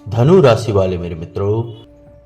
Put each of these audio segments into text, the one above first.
धनु राशि वाले मेरे मित्रों,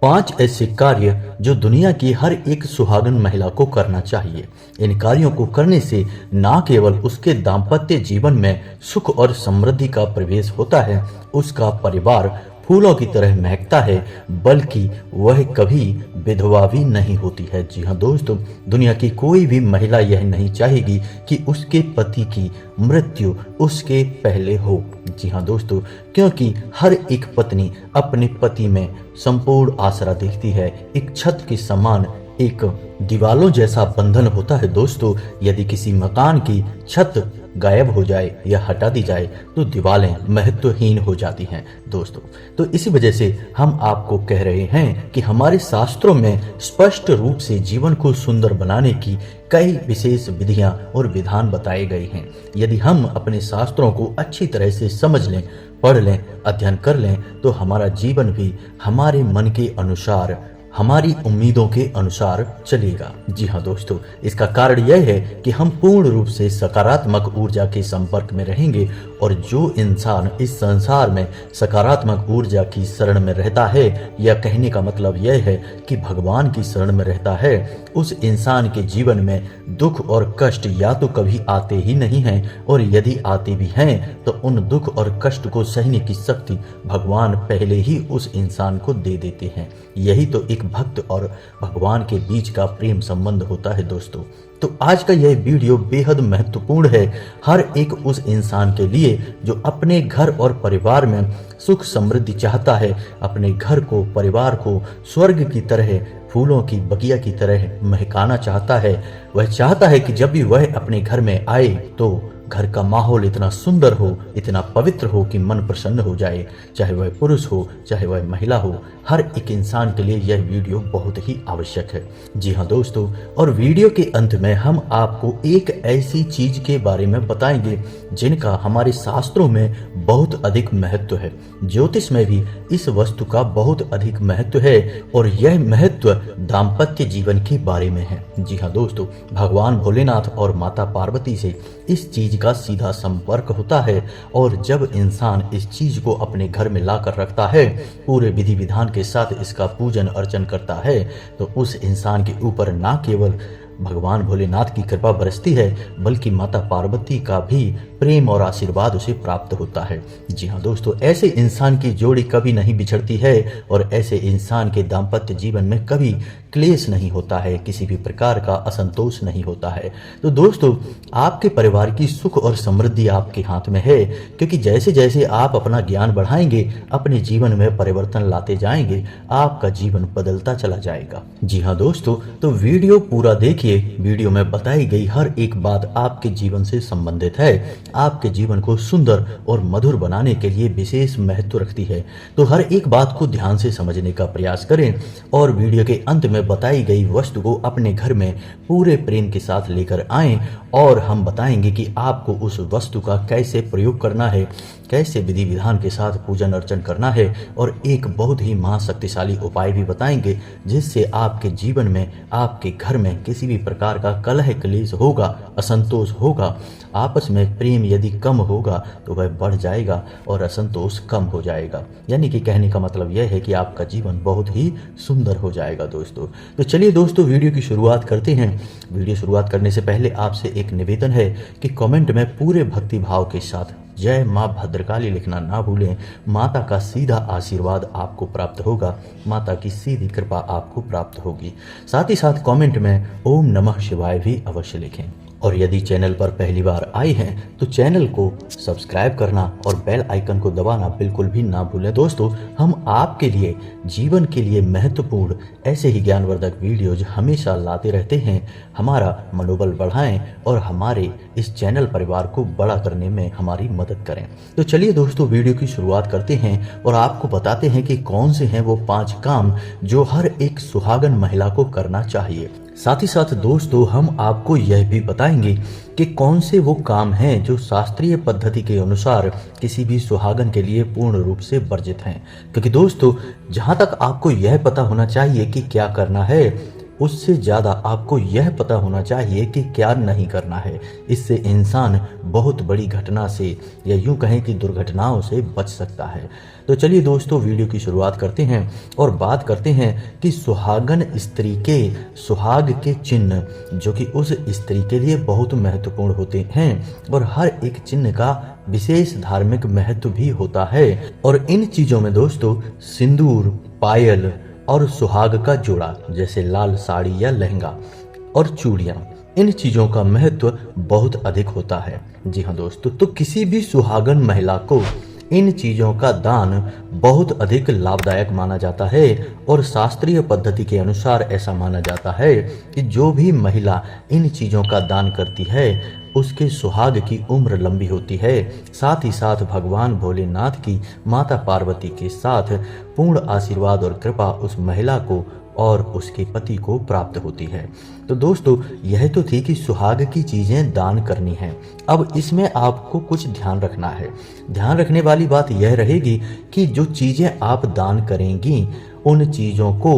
5 ऐसे कार्य जो दुनिया की हर एक सुहागन महिला को करना चाहिए। इन कार्यों को करने से न केवल उसके दाम्पत्य जीवन में सुख और समृद्धि का प्रवेश होता है, उसका परिवार फूलों की तरह महकता है, बल्कि वह कभी विधवा भी नहीं होती है। जी हाँ दोस्तों, दुनिया की कोई भी महिला यह नहीं चाहेगी कि उसके पति की मृत्यु उसके पहले हो। जी हाँ दोस्तों, क्योंकि हर एक पत्नी अपने पति में संपूर्ण आसरा देखती है। एक छत के समान, एक दीवालों जैसा बंधन होता है दोस्तों। यदि किसी मकान की छत गायब हो जाए या हटा दी जाए तो दीवारें महत्वहीन हो जाती हैं दोस्तों। तो इसी वजह से हम आपको कह रहे हैं कि हमारे शास्त्रों में स्पष्ट रूप से जीवन को सुंदर बनाने की कई विशेष विधियां और विधान बताए गए हैं। यदि हम अपने शास्त्रों को अच्छी तरह से समझ लें, पढ़ लें, अध्ययन कर लें, तो हमारा जीवन भी हमारे मन के अनुसार, हमारी उम्मीदों के अनुसार चलेगा। जी हाँ दोस्तों, इसका कारण यह है कि हम पूर्ण रूप से सकारात्मक ऊर्जा के संपर्क में रहेंगे, और जो इंसान इस संसार में सकारात्मक ऊर्जा की शरण में रहता है, या कहने का मतलब यह है कि भगवान की शरण में रहता है, उस इंसान के जीवन में दुख और कष्ट या तो कभी आते ही नहीं हैं, और यदि आते भी हैं तो उन दुख और कष्ट को सहने की शक्ति भगवान पहले ही उस इंसान को दे देते हैं। यही तो एक भक्त और भगवान के बीच का प्रेम संबंध होता है दोस्तों। तो आज का यह वीडियो बेहद महत्वपूर्ण है हर एक उस इंसान के लिए जो अपने घर और परिवार में सुख समृद्धि चाहता है, अपने घर को, परिवार को स्वर्ग की तरह, फूलों की बगिया की तरह महकाना चाहता है। वह चाहता है कि जब भी वह अपने घर में आए तो घर का माहौल इतना सुंदर हो, इतना पवित्र हो कि मन प्रसन्न हो जाए। चाहे वह पुरुष हो, चाहे वह महिला हो, हर एक इंसान के लिए यह वीडियो बहुत ही आवश्यक है। जी हाँ दोस्तों, और वीडियो के अंत में हम आपको एक ऐसी चीज के बारे में बताएंगे जिनका हमारे शास्त्रों में बहुत अधिक महत्व है। ज्योतिष में भी इस वस्तु का बहुत अधिक महत्व है, और यह महत्व दाम्पत्य जीवन के बारे में है। जी हाँ दोस्तों, भगवान भोलेनाथ और माता पार्वती से इस चीज का सीधा संपर्क होता है, और जब इंसान इस चीज को अपने घर में लाकर रखता है, पूरे विधि विधान के साथ इसका पूजन अर्चन करता है, तो उस इंसान के ऊपर ना केवल भगवान भोलेनाथ की कृपा बरसती है, बल्कि माता पार्वती का भी प्रेम और आशीर्वाद उसे प्राप्त होता है। जी हाँ दोस्तों, ऐसे इंसान की जोड़ी कभी नहीं बिछड़ती है, और ऐसे इंसान के दाम्पत्य जीवन में कभी क्लेश नहीं होता है, किसी भी प्रकार का असंतोष नहीं होता है। तो दोस्तों, आपके परिवार की सुख और समृद्धि आपके हाथ में है, क्योंकि जैसे जैसे आप अपना ज्ञान बढ़ाएंगे, अपने जीवन में परिवर्तन लाते जाएंगे, आपका जीवन बदलता चला जाएगा। जी हाँ दोस्तों, तो वीडियो पूरा देखिए। वीडियो में बताई गई हर एक बात आपके जीवन से संबंधित है, आपके जीवन को सुंदर और मधुर बनाने के लिए विशेष महत्व रखती है। तो हर एक बात को ध्यान से समझने का प्रयास करें, और वीडियो के अंत में बताई गई वस्तु को अपने घर में पूरे प्रेम के साथ लेकर आएं, और हम बताएंगे कि आपको उस वस्तु का कैसे प्रयोग करना है, कैसे विधि विधान के साथ पूजन अर्चन करना है, और एक बहुत ही महाशक्तिशाली उपाय भी बताएंगे जिससे आपके जीवन में, आपके घर में किसी भी प्रकार का कलह क्लेश होगा, असंतोष होगा, आपस में प्रेम यदि कम होगा तो वह बढ़ जाएगा और असंतोष कम हो जाएगा। यानी कि कहने का मतलब यह है कि आपका जीवन बहुत ही सुंदर हो जाएगा दोस्तों। तो चलिए दोस्तों, वीडियो की शुरुआत करते हैं। वीडियो शुरुआत करने से पहले आपसे एक निवेदन है कि कमेंट में पूरे भक्ति भाव के साथ जय माँ भद्रकाली लिखना ना भूलें। माता का सीधा आशीर्वाद आपको प्राप्त होगा, माता की सीधी कृपा आपको प्राप्त होगी। साथ ही साथ कमेंट में ओम नमः शिवाय भी अवश्य लिखें। और यदि चैनल पर पहली बार आए हैं तो चैनल को सब्सक्राइब करना और बेल आइकन को दबाना बिल्कुल भी ना भूलें। दोस्तों, हम आपके लिए जीवन के लिए महत्वपूर्ण ऐसे ही ज्ञानवर्धक वीडियोज हमेशा लाते रहते हैं। हमारा मनोबल बढ़ाएं और हमारे इस चैनल परिवार को बड़ा करने में हमारी मदद करें। तो चलिए दोस्तों, वीडियो की शुरुआत करते हैं और आपको बताते हैं कि कौन से हैं वो 5 काम जो हर एक सुहागन महिला को करना चाहिए। साथ ही साथ दोस्तों, हम आपको यह भी बताएंगे कि कौन से वो काम हैं जो शास्त्रीय पद्धति के अनुसार किसी भी सुहागन के लिए पूर्ण रूप से वर्जित हैं। क्योंकि दोस्तों, जहां तक आपको यह पता होना चाहिए कि क्या करना है, उससे ज़्यादा आपको यह पता होना चाहिए कि क्या नहीं करना है। इससे इंसान बहुत बड़ी घटना से या यूं कहें कि दुर्घटनाओं से बच सकता है। तो चलिए दोस्तों, वीडियो की शुरुआत करते हैं और बात करते हैं कि सुहागन स्त्री के सुहाग के चिन्ह जो कि उस स्त्री के लिए बहुत महत्वपूर्ण होते हैं और हर एक चिन्ह का विशेष धार्मिक महत्व भी होता है। और इन चीज़ों में दोस्तों सिंदूर, पायल और सुहाग का जोड़ा जैसे लाल साड़ी या लहंगा और चूड़ियाँ, इन चीज़ों का महत्व बहुत अधिक होता है। जी हाँ दोस्तों, तो किसी भी सुहागन महिला को इन चीज़ों का दान बहुत अधिक लाभदायक माना जाता है और शास्त्रीय पद्धति के अनुसार ऐसा माना जाता है कि जो भी महिला इन चीज़ों का दान करती है उसके सुहाग की उम्र लंबी होती है। साथ ही साथ भगवान भोलेनाथ की माता पार्वती के साथ पूर्ण आशीर्वाद और कृपा उस महिला को और उसके पति को प्राप्त होती है। तो दोस्तों, यह तो थी कि सुहाग की चीज़ें दान करनी है। अब इसमें आपको कुछ ध्यान रखना है। ध्यान रखने वाली बात यह रहेगी कि जो चीज़ें आप दान करेंगी उन चीज़ों को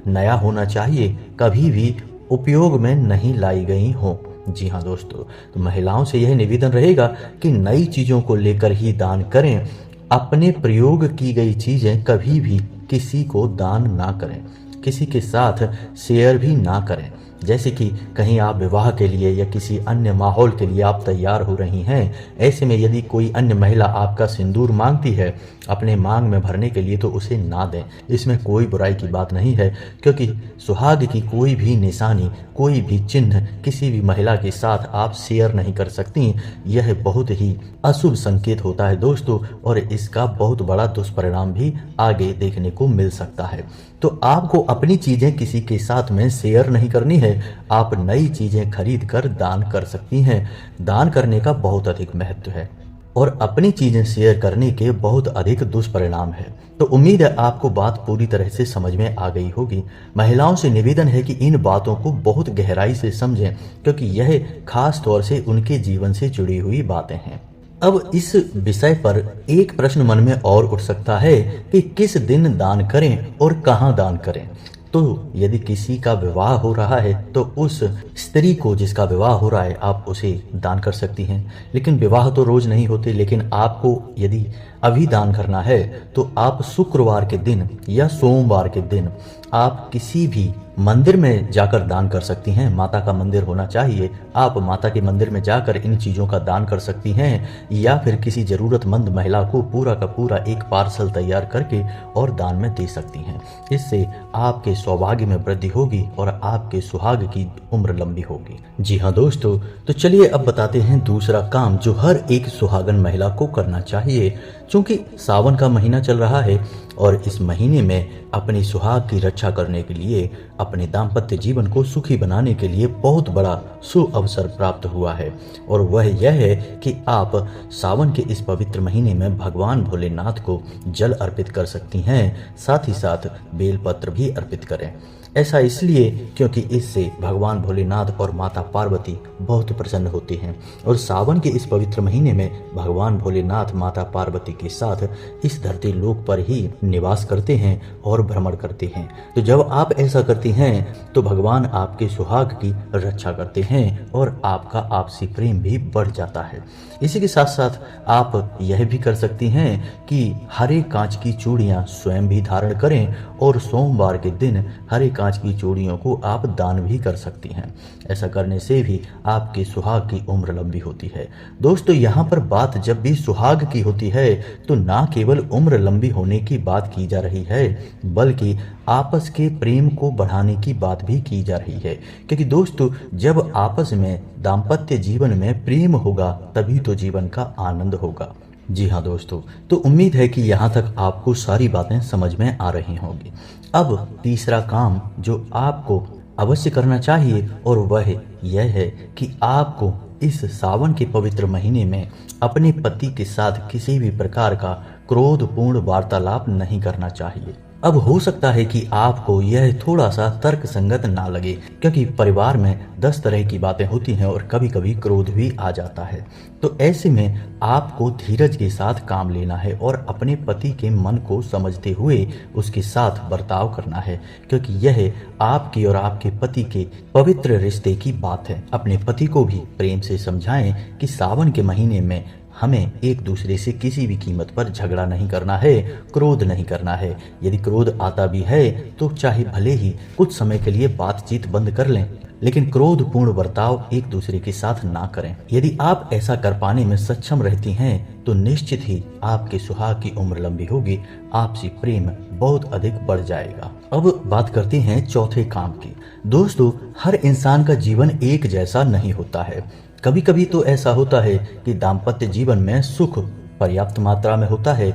नया होना चाहिए, कभी भी उपयोग में नहीं लाई गई हों। जी हाँ दोस्तों, तो महिलाओं से यह निवेदन रहेगा कि नई चीज़ों को लेकर ही दान करें। अपने प्रयोग की गई चीज़ें कभी भी किसी को दान ना करें, किसी के साथ शेयर भी ना करें। जैसे कि कहीं आप विवाह के लिए या किसी अन्य माहौल के लिए आप तैयार हो रही हैं, ऐसे में यदि कोई अन्य महिला आपका सिंदूर मांगती है अपने मांग में भरने के लिए तो उसे ना दें। इसमें कोई बुराई की बात नहीं है, क्योंकि सुहाग की कोई भी निशानी, कोई भी चिन्ह किसी भी महिला के साथ आप शेयर नहीं कर सकती। यह बहुत ही अशुभ संकेत होता है दोस्तों, और इसका बहुत बड़ा दुष्परिणाम भी आगे देखने को मिल सकता है। तो आपको अपनी चीज़ें किसी के साथ में शेयर नहीं करनी है। आप नई चीज़ें खरीद कर दान कर सकती हैं। दान करने का बहुत अधिक महत्व है और अपनी चीज़ें शेयर करने के बहुत अधिक दुष्परिणाम है। तो उम्मीद है आपको बात पूरी तरह से समझ में आ गई होगी। महिलाओं से निवेदन है कि इन बातों को बहुत गहराई से समझें, क्योंकि यह खास तौर से उनके जीवन से जुड़ी हुई बातें हैं। अब इस विषय पर एक प्रश्न मन में और उठ सकता है कि किस दिन दान करें और कहाँ दान करें। तो यदि किसी का विवाह हो रहा है तो उस स्त्री को जिसका विवाह हो रहा है आप उसे दान कर सकती हैं। लेकिन विवाह तो रोज नहीं होते, लेकिन आपको यदि अभी दान करना है तो आप शुक्रवार के दिन या सोमवार के दिन आप किसी भी मंदिर में जाकर दान कर सकती हैं। माता का मंदिर होना चाहिए। आप माता के मंदिर में जाकर इन चीज़ों का दान कर सकती हैं, या फिर किसी ज़रूरतमंद महिला को पूरा का पूरा एक पार्सल तैयार करके और दान में दे सकती हैं। इससे आपके सौभाग्य में वृद्धि होगी और आपके सुहाग की उम्र लंबी होगी। जी हाँ दोस्तों, तो चलिए अब बताते हैं दूसरा काम जो हर एक सुहागन महिला को करना चाहिए। चूँकि सावन का महीना चल रहा है और इस महीने में अपनी सुहाग की रक्षा करने के लिए, अपने दाम्पत्य जीवन को सुखी बनाने के लिए बहुत बड़ा सुअवसर प्राप्त हुआ है, और वह यह है कि आप सावन के इस पवित्र महीने में भगवान भोलेनाथ को जल अर्पित कर सकती हैं। साथ ही साथ बेलपत्र भी अर्पित करें। ऐसा इसलिए क्योंकि इससे भगवान भोलेनाथ और माता पार्वती बहुत प्रसन्न होती हैं, और सावन के इस पवित्र महीने में भगवान भोलेनाथ माता पार्वती के साथ इस धरती लोक पर ही निवास करते हैं और भ्रमण करते हैं। तो जब आप ऐसा करती हैं तो भगवान आपके सुहाग की रक्षा करते हैं और आपका आपसी प्रेम भी बढ़ जाता है। इसी के साथ साथ आप यह भी कर सकती हैं कि हरे कांच की चूड़ियां स्वयं भी धारण करें, और सोमवार के दिन हरे कांच की चूड़ियों को आप दान भी कर सकती हैं। ऐसा करने से भी आपके सुहाग की उम्र लंबी होती है। दोस्तों, यहाँ पर बात जब भी सुहाग की होती है तो ना केवल उम्र लंबी होने की बात की जा रही है, बल्कि आपस के प्रेम को बढ़ाने की बात भी की जा रही है। क्योंकि दोस्तों, जब आपस में दाम्पत्य जीवन में प्रेम होगा तभी तो जीवन का आनंद होगा। जी हाँ दोस्तों, तो उम्मीद है कि यहाँ तक आपको सारी बातें समझ में आ रही होंगी। अब तीसरा काम जो आपको अवश्य करना चाहिए और वह यह है कि आपको इस सावन के पवित्र महीने में अपने पति के साथ किसी भी प्रकार का क्रोधपूर्ण वार्तालाप नहीं करना चाहिए। अब हो सकता है कि आपको यह थोड़ा सा तर्क संगत ना लगे, क्योंकि परिवार में 10 तरह की बातें होती हैं और कभी कभी क्रोध भी आ जाता है। तो ऐसे में आपको धीरज के साथ काम लेना है और अपने पति के मन को समझते हुए उसके साथ बर्ताव करना है, क्योंकि यह आपकी और आपके पति के पवित्र रिश्ते की बात है। अपने पति को भी प्रेम से समझाएं कि सावन के महीने में हमें एक दूसरे से किसी भी कीमत पर झगड़ा नहीं करना है, क्रोध नहीं करना है। यदि क्रोध आता भी है तो चाहे भले ही कुछ समय के लिए बातचीत बंद कर लें, लेकिन क्रोधपूर्ण बर्ताव एक दूसरे के साथ ना करें। यदि आप ऐसा कर पाने में सक्षम रहती हैं तो निश्चित ही आपके सुहाग की उम्र लंबी होगी, आपसी प्रेम बहुत अधिक बढ़ जाएगा। अब बात करते हैं चौथे काम की। दोस्तों, हर इंसान का जीवन एक जैसा नहीं होता है। कभी कभी तो ऐसा होता है कि दाम्पत्य जीवन में सुख पर्याप्त मात्रा में होता है,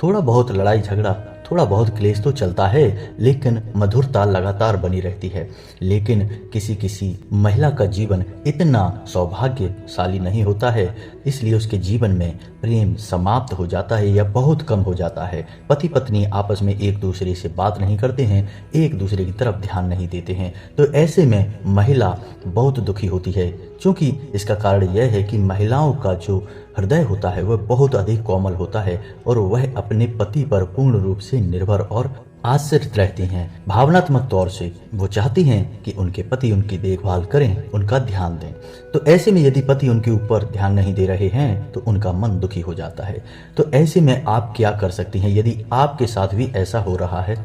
थोड़ा बहुत लड़ाई झगड़ा, थोड़ा बहुत क्लेश तो चलता है, लेकिन मधुरता लगातार बनी रहती है। लेकिन किसी किसी महिला का जीवन इतना सौभाग्यशाली नहीं होता है, इसलिए उसके जीवन में प्रेम समाप्त हो जाता है या बहुत कम हो जाता है। पति पत्नी आपस में एक दूसरे से बात नहीं करते हैं, एक दूसरे की तरफ ध्यान नहीं देते हैं। तो ऐसे में महिला बहुत दुखी होती है, क्योंकि इसका कारण यह है कि महिलाओं का जो हृदय होता है वह बहुत अधिक कोमल होता है और वह अपने पति पर पूर्ण रूप से निर्भर और आश्रित रहती हैं। भावनात्मक तौर से वो चाहती हैं कि उनके पति उनकी देखभाल करें, उनका ध्यान दें। तो ऐसे में यदि पति उनके ऊपर ध्यान नहीं दे रहे हैं तो उनका मन दुखी हो जाता है। तो ऐसे में आप क्या कर सकती हैं यदि आपके साथ भी ऐसा हो रहा है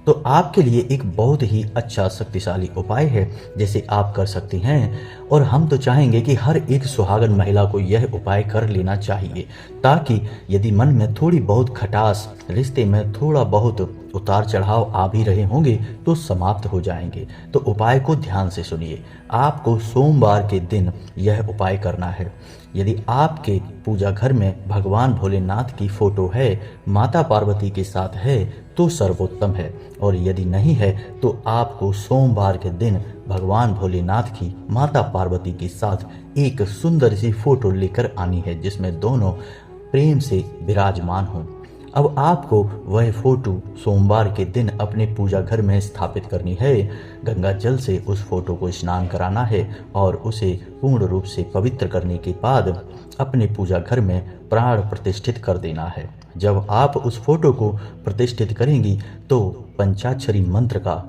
तो आपके लिए एक बहुत ही अच्छा शक्तिशाली उपाय है जिसे आप कर सकती हैं, और हम तो चाहेंगे कि हर एक सुहागन महिला को यह उपाय कर लेना चाहिए, ताकि यदि मन में थोड़ी बहुत खटास, रिश्ते में थोड़ा बहुत उतार चढ़ाव आ भी रहे होंगे तो समाप्त हो जाएंगे। तो उपाय को ध्यान से सुनिए। आपको सोमवार के दिन यह उपाय करना है। यदि आपके पूजा घर में भगवान भोलेनाथ की फोटो है, माता पार्वती के साथ है तो सर्वोत्तम है, और यदि नहीं है तो आपको सोमवार के दिन भगवान भोलेनाथ की माता पार्वती के साथ एक सुंदर सी फोटो लेकर आनी है जिसमें दोनों प्रेम से विराजमान हों। अब आपको वह फोटो सोमवार के दिन अपने पूजा घर में स्थापित करनी है। गंगा जल से उस फोटो को स्नान कराना है और उसे पूर्ण रूप से पवित्र करने के बाद अपने पूजा घर में प्राण प्रतिष्ठित कर देना है। जब आप उस फोटो को प्रतिष्ठित करेंगी तो पंचाक्षरी मंत्र का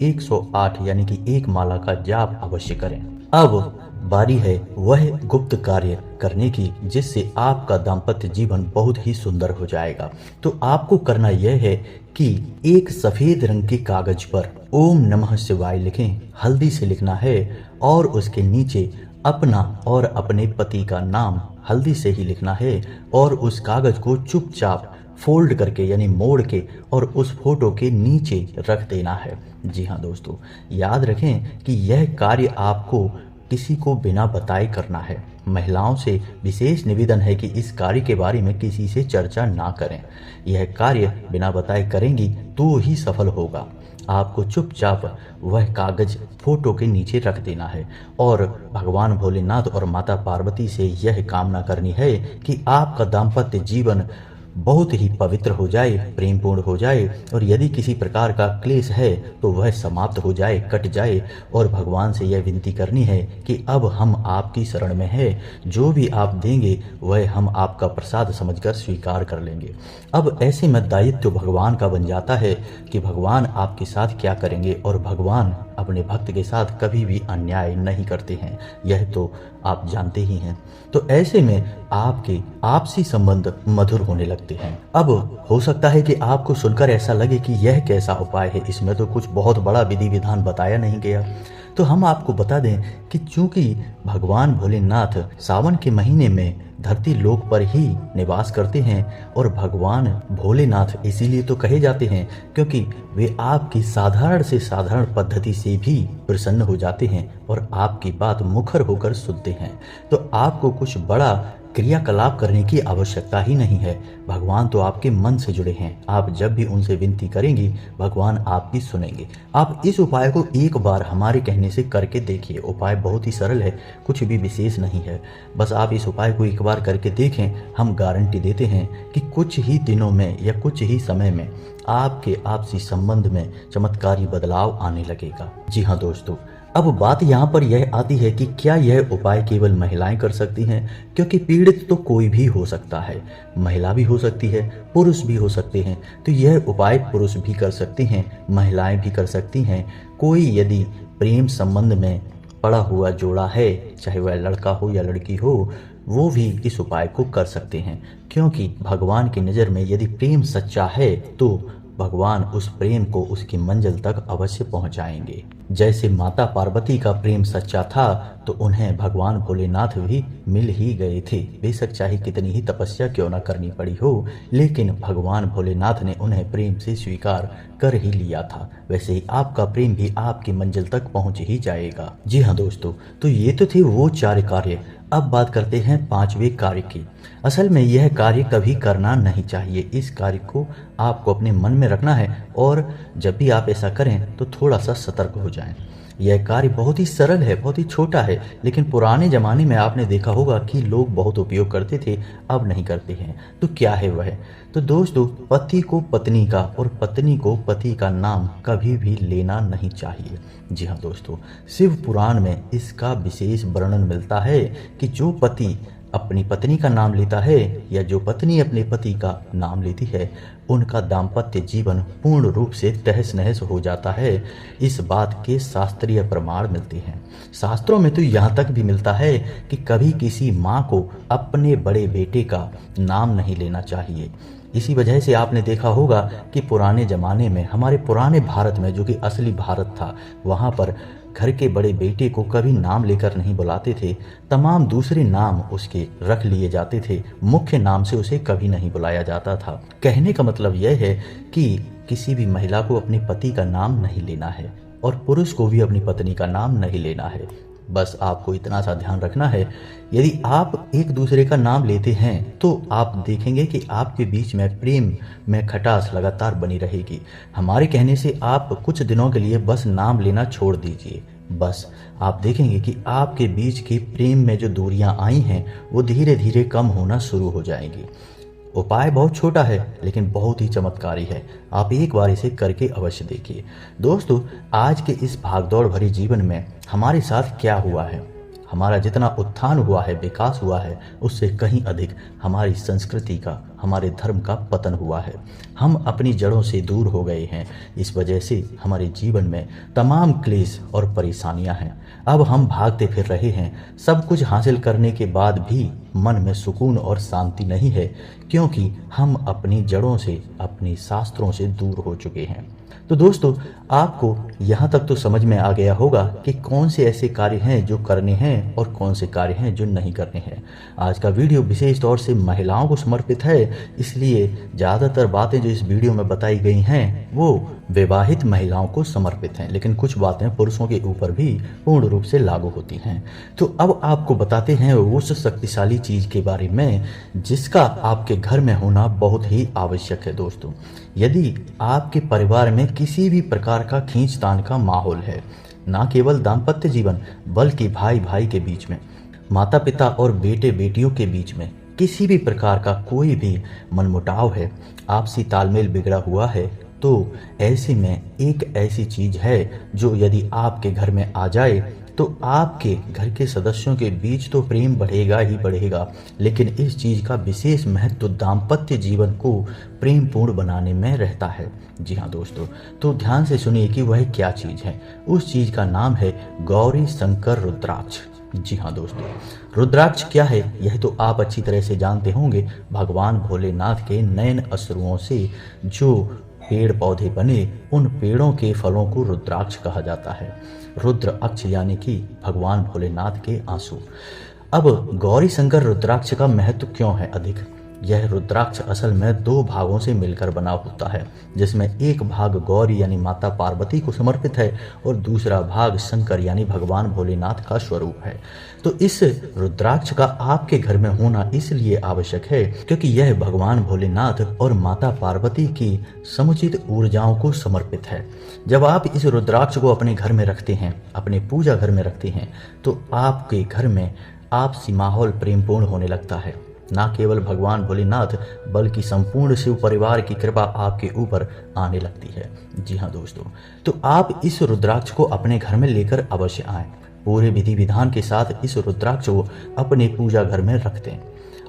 108 यानी कि एक माला का जाप अवश्य करें। अब बारी है वह गुप्त कार्य करने की जिससे आपका दाम्पत्य जीवन बहुत ही सुंदर हो जाएगा। तो आपको करना यह है कि एक सफेद रंग के कागज पर ओम नमः शिवाय लिखें, हल्दी से लिखना है, और उसके नीचे अपना और अपने पति का नाम हल्दी से ही लिखना है, और उस कागज को चुपचाप फोल्ड करके यानी मोड़ के और उस फोटो के नीचे रख देना है। जी हाँ दोस्तों, याद रखें कि यह कार्य आपको किसी को बिना बताए करना है। महिलाओं से विशेष निवेदन है कि इस कार्य के बारे में किसी से चर्चा ना करें। यह कार्य बिना बताए करेंगी तो ही सफल होगा। आपको चुपचाप वह कागज फोटो के नीचे रख देना है और भगवान भोलेनाथ और माता पार्वती से यह कामना करनी है कि आपका दाम्पत्य जीवन बहुत ही पवित्र हो जाए, प्रेमपूर्ण हो जाए, और यदि किसी प्रकार का क्लेश है तो वह समाप्त हो जाए, कट जाए। और भगवान से यह विनती करनी है कि अब हम आपकी शरण में हैं, जो भी आप देंगे वह हम आपका प्रसाद समझकर स्वीकार कर लेंगे। अब ऐसे में दायित्व भगवान का बन जाता है कि भगवान आपके साथ क्या करेंगे, और भगवान अपने भक्त के साथ कभी भी अन्याय नहीं करते हैं, यह तो आप जानते ही हैं। तो ऐसे में आपके आपसी संबंध मधुर होने लगते हैं। अब हो सकता है कि आपको सुनकर ऐसा लगे कि यह कैसा उपाय है, इसमें तो कुछ बहुत बड़ा विधि विधान बताया नहीं गया। तो हम आपको बता दें कि चूंकि भगवान भोलेनाथ सावन के महीने में धरती लोक पर ही निवास करते हैं, और भगवान भोलेनाथ इसीलिए तो कहे जाते हैं क्योंकि वे आपकी साधारण से साधारण पद्धति से भी प्रसन्न हो जाते हैं और आपकी बात मुखर होकर सुनते हैं। तो आपको कुछ बड़ा क्रियाकलाप करने की आवश्यकता ही नहीं है। भगवान तो आपके मन से जुड़े हैं। आप जब भी उनसे विनती करेंगी, भगवान आपकी सुनेंगे। आप इस उपाय को एक बार हमारे कहने से करके देखिए। उपाय बहुत ही सरल है, कुछ भी विशेष नहीं है। बस आप इस उपाय को एक बार करके देखें। हम गारंटी देते हैं कि कुछ ही दिनों में या कुछ ही समय में आपके आपसी संबंध में चमत्कारी बदलाव आने लगेगा। जी हाँ दोस्तों, अब बात यहाँ पर यह आती है कि क्या यह उपाय केवल महिलाएं कर सकती हैं? क्योंकि पीड़ित तो कोई भी हो सकता है, महिला भी हो सकती है, पुरुष भी हो सकते हैं। तो यह उपाय पुरुष भी कर सकते हैं, महिलाएं भी कर सकती हैं। कोई यदि प्रेम संबंध में पड़ा हुआ जोड़ा है, चाहे वह लड़का हो या लड़की हो, वो भी इस उपाय को कर सकते हैं। क्योंकि भगवान की नज़र में यदि प्रेम सच्चा है तो भगवान उस प्रेम को उसकी मंजिल तक अवश्य पहुंचाएंगे। जैसे माता पार्वती का प्रेम सच्चा था तो उन्हें भगवान भोलेनाथ भी मिल ही गए थे। बेशक चाहे कितनी ही तपस्या क्यों न करनी पड़ी हो, लेकिन भगवान भोलेनाथ ने उन्हें प्रेम से स्वीकार कर ही लिया था। वैसे ही आपका प्रेम भी आपकी मंजिल तक पहुंच ही जाएगा। जी हाँ दोस्तों, तो ये तो थे वो 4 कार्य। अब बात करते हैं 5वें कार्य की। असल में यह कार्य कभी करना नहीं चाहिए। इस कार्य को आपको अपने मन में रखना है और जब भी आप ऐसा करें तो थोड़ा सा सतर्क हो जाएं। यह कार्य बहुत ही सरल है, बहुत ही छोटा है, लेकिन पुराने ज़माने में आपने देखा होगा कि लोग बहुत उपयोग करते थे, अब नहीं करते हैं। तो क्या है वह? तो दोस्तों, पति को पत्नी का और पत्नी को पति का नाम कभी भी लेना नहीं चाहिए। जी हाँ दोस्तों, शिव पुराण में इसका विशेष वर्णन मिलता है कि जो पति अपनी पत्नी का नाम लेता है या जो पत्नी अपने पति का नाम लेती है, उनका दाम्पत्य जीवन पूर्ण रूप से तहस नहस हो जाता है। इस बात के शास्त्रीय प्रमाण मिलते हैं। शास्त्रों में तो यहाँ तक भी मिलता है कि कभी किसी माँ को अपने बड़े बेटे का नाम नहीं लेना चाहिए। इसी वजह से आपने देखा होगा कि पुराने ज़माने में, हमारे पुराने भारत में, जो कि असली भारत था, वहाँ पर घर के बड़े बेटे को कभी नाम लेकर नहीं बुलाते थे। तमाम दूसरे नाम उसके रख लिए जाते थे, मुख्य नाम से उसे कभी नहीं बुलाया जाता था। कहने का मतलब यह है कि किसी भी महिला को अपने पति का नाम नहीं लेना है और पुरुष को भी अपनी पत्नी का नाम नहीं लेना है। बस आपको इतना सा ध्यान रखना है। यदि आप एक दूसरे का नाम लेते हैं तो आप देखेंगे कि आपके बीच में प्रेम में खटास लगातार बनी रहेगी। हमारे कहने से आप कुछ दिनों के लिए बस नाम लेना छोड़ दीजिए। बस आप देखेंगे कि आपके बीच के प्रेम में जो दूरियां आई हैं वो धीरे धीरे कम होना शुरू हो जाएंगी। उपाय बहुत छोटा है लेकिन बहुत ही चमत्कारी है। आप एक बार इसे करके अवश्य देखिए। दोस्तों, आज के इस भागदौड़ भरे जीवन में हमारे साथ क्या हुआ है? हमारा जितना उत्थान हुआ है, विकास हुआ है, उससे कहीं अधिक हमारी संस्कृति का, हमारे धर्म का पतन हुआ है। हम अपनी जड़ों से दूर हो गए हैं। इस वजह से हमारे जीवन में तमाम क्लेश और परेशानियां हैं। अब हम भागते फिर रहे हैं। सब कुछ हासिल करने के बाद भी मन में सुकून और शांति नहीं है, क्योंकि हम अपनी जड़ों से, अपने शास्त्रों से दूर हो चुके हैं। तो दोस्तों, आपको यहाँ तक तो समझ में आ गया होगा कि कौन से ऐसे कार्य हैं जो करने हैं और कौन से कार्य हैं जो नहीं करने हैं। आज का वीडियो विशेष तौर से महिलाओं को समर्पित है, इसलिए ज़्यादातर बातें जो इस वीडियो में बताई गई हैं वो विवाहित महिलाओं को समर्पित हैं, लेकिन कुछ बातें पुरुषों के ऊपर भी पूर्ण रूप से लागू होती हैं। तो अब आपको बताते हैं उस शक्तिशाली चीज़ के बारे में जिसका आपके घर में होना बहुत ही आवश्यक है। दोस्तों, यदि आपके परिवार में किसी भी प्रकार का खींचतान का माहौल है, ना केवल दाम्पत्य जीवन बल्कि भाई भाई के बीच में, माता पिता और बेटे बेटियों के बीच में किसी भी प्रकार का कोई भी मनमुटाव है, आपसी तालमेल बिगड़ा हुआ है, तो ऐसे में एक ऐसी चीज है जो यदि आपके घर में आ जाए तो आपके घर के सदस्यों के बीच तो प्रेम बढ़ेगा ही बढ़ेगा, लेकिन इस चीज का विशेष महत्व दाम्पत्य जीवन को प्रेम पूर्ण बनाने में रहता है। जी हाँ दोस्तों, तो ध्यान से सुनिए कि वह क्या चीज है। उस चीज का नाम है गौरी शंकर रुद्राक्ष। जी हाँ दोस्तों, रुद्राक्ष क्या है यह तो आप अच्छी तरह से जानते होंगे। भगवान भोलेनाथ के नयन अश्रुओं से जो पेड़ पौधे बने, उन पेड़ों के फलों को रुद्राक्ष कहा जाता है। रुद्र अक्ष यानी कि भगवान भोलेनाथ के आंसू। अब गौरी शंकर रुद्राक्ष का महत्व क्यों है अधिक? यह रुद्राक्ष असल में दो भागों से मिलकर बना होता है, जिसमें एक भाग गौरी यानी माता पार्वती को समर्पित है और दूसरा भाग शंकर यानी भगवान भोलेनाथ का स्वरूप है। तो इस रुद्राक्ष का आपके घर में होना इसलिए आवश्यक है क्योंकि यह भगवान भोलेनाथ और माता पार्वती की समुचित ऊर्जाओं को समर्पित है। जब आप इस रुद्राक्ष को अपने घर में रखते हैं, अपने पूजा घर में रखते हैं, तो आपके घर में आपसी माहौल प्रेमपूर्ण होने लगता है। न केवल भगवान भोलेनाथ बल्कि संपूर्ण शिव परिवार की कृपा आपके ऊपर आने लगती है। जी हाँ दोस्तों, तो आप इस रुद्राक्ष को अपने घर में लेकर अवश्य आएं। पूरे विधि विधान के साथ इस रुद्राक्ष को अपने पूजा घर में रख दें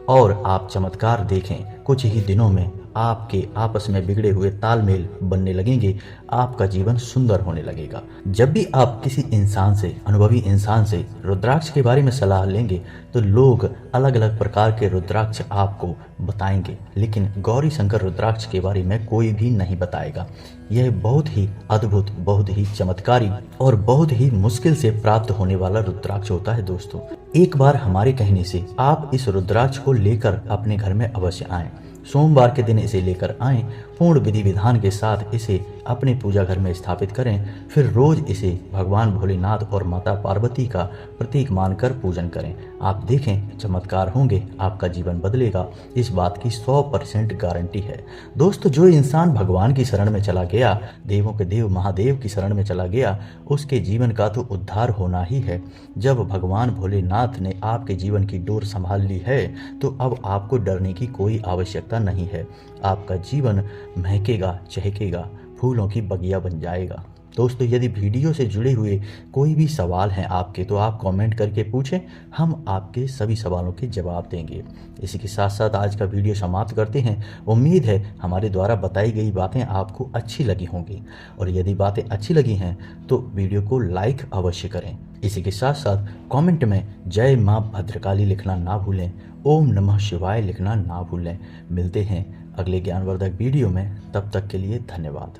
और आप चमत्कार देखें। कुछ ही दिनों में आपके आपस में बिगड़े हुए तालमेल बनने लगेंगे, आपका जीवन सुंदर होने लगेगा। जब भी आप किसी इंसान से, अनुभवी इंसान से रुद्राक्ष के बारे में सलाह लेंगे तो लोग अलग अलग प्रकार के रुद्राक्ष आपको बताएंगे, लेकिन गौरी शंकर रुद्राक्ष के बारे में कोई भी नहीं बताएगा। यह बहुत ही अद्भुत, बहुत ही चमत्कारी और बहुत ही मुश्किल से प्राप्त होने वाला रुद्राक्ष होता है दोस्तों। एक बार हमारे कहने से आप इस रुद्राक्ष को लेकर अपने घर में अवश्य आएं। सोमवार के दिन इसे लेकर आएं, पूर्ण विधि विधान के साथ इसे अपने पूजा घर में स्थापित करें। फिर रोज इसे भगवान भोलेनाथ और माता पार्वती का प्रतीक मानकर पूजन करें। आप देखें चमत्कार होंगे, आपका जीवन बदलेगा, इस बात की 100% गारंटी है। दोस्तों, जो इंसान भगवान की शरण में चला गया, देवों के देव महादेव की शरण में चला गया, उसके जीवन का तो उद्धार होना ही है। जब भगवान भोलेनाथ ने आपके जीवन की डोर संभाल ली है तो अब आपको डरने की कोई आवश्यकता नहीं है। आपका जीवन महकेगा, चहकेगा, फूलों की बगिया बन जाएगा। दोस्तों, यदि वीडियो से जुड़े हुए कोई भी सवाल हैं आपके तो आप कमेंट करके पूछें, हम आपके सभी सवालों के जवाब देंगे। इसी के साथ साथ आज का वीडियो समाप्त करते हैं। उम्मीद है हमारे द्वारा बताई गई बातें आपको अच्छी लगी होंगी, और यदि बातें अच्छी लगी हैं तो वीडियो को लाइक अवश्य करें। इसी के साथ साथ कमेंट में जय माँ भद्रकाली लिखना ना भूलें, ओम नमः शिवाय लिखना ना भूलें। मिलते हैं अगले ज्ञानवर्धक वीडियो में, तब तक के लिए धन्यवाद।